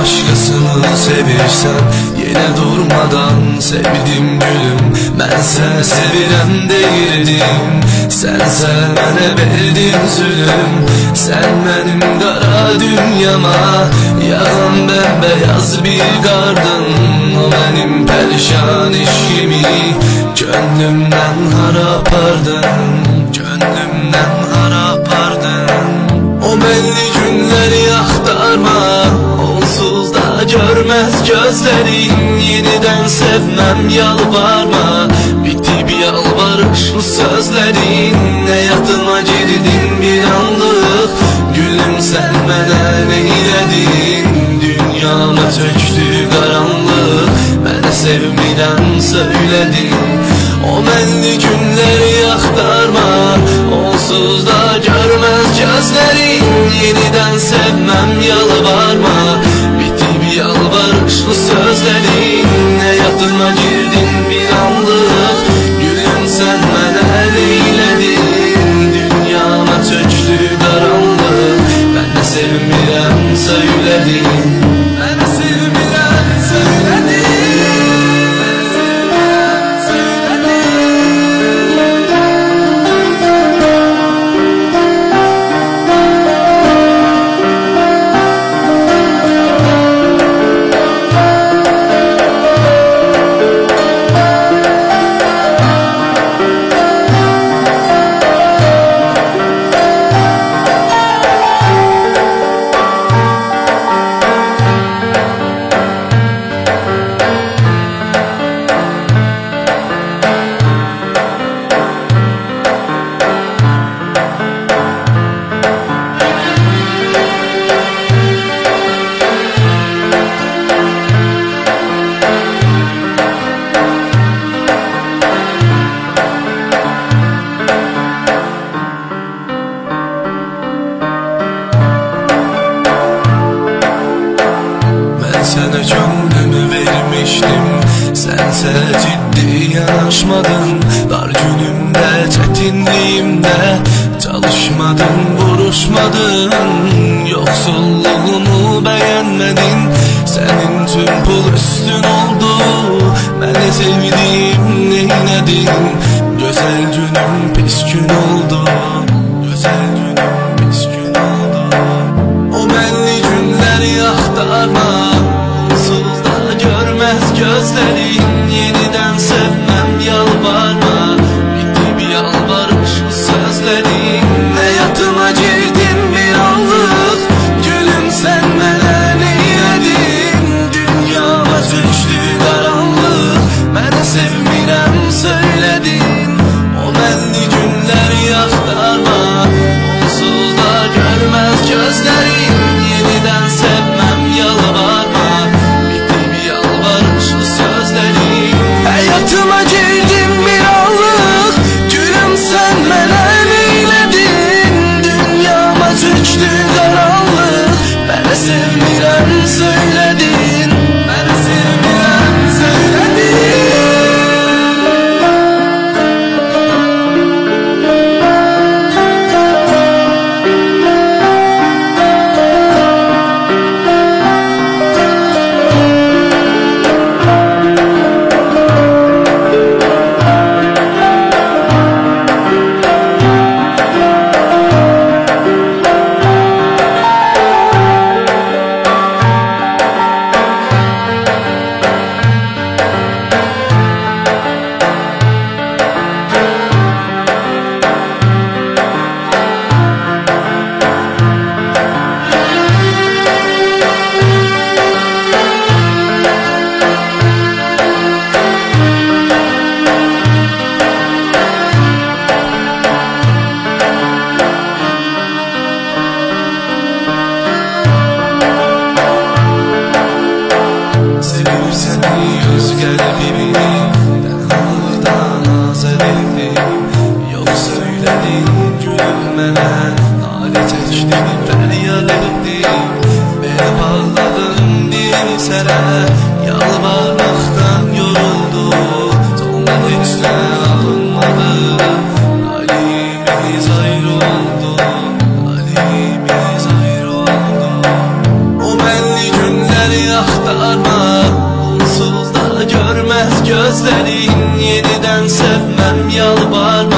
Başkasını sevirsen yine durmadan sevdim gülüm. Ben sen sevirem değildim, sen sevmene verdin zulüm. Sen benim kara dünyama yalan bembeyaz bir kardın. O benim perişan işimi gönlümden harapardın, gönlümden harapardın. O belli günleri aktarma, onsuz da görmez gözlerin. Yeniden sevmem yalvarma, bitti bir yalvarışlı sözlerin. Hayatıma girdin bir anlık, gülüm sen bana neyledin? Dünyama çöktü karanlık, bana sevmeden söyledin. O belli günleri aktarma, onsuz da görmez gözlerin. Yeniden sevmem yalvarma, bitti bir yalvarışlı sözlerin. Hayatıma girdin bir anlık, gülüm sen bana neyledin? Dünyama çöktü karanlık, ben de sevmirem söyledin. Ben de sevmirem söyledin. Sana gönlümü vermiştim, sense ciddi yanaşmadın. Dar günümde, çetinliğimde çalışmadın, vuruşmadın. Yoksulluğumu beğenmedin, senin tüm pul üstün oldu. Beni sevdiğim neyledin? Güzel günüm pis gün oldu, güzel günüm pis gün oldu. O belli günleri aktarma, onsuz da görmez gözlerin. Yeniden sevmem yalvarma, bitti bir yalvarışlı sözlerin. Hayatıma girdin bir anlık, gülüm sen bana neyledin? Dünyama çöktü karanlık, bana sevmirem söyledin. O belli günleri aktarma, onsuz da görmez gözlerin. Yeniden sevmem yalvarma, bitti bir yalvarışlı sözlerin. Səni öz qəlbimi tənhalıqdan azad etdim. Yox söylədin gülüm mənə, nalə çəkdim, fəryad etdim. Belə bağladım dilimi sənə, yalvarmaqdan yoruldum. Sonra heç nə alınmadı, halimiz ayrı oldu, halimiz ayrı oldu. O mənli günləri axtarma, onsuz da görməz gözlərin. Yenidən sevməm yalvarma,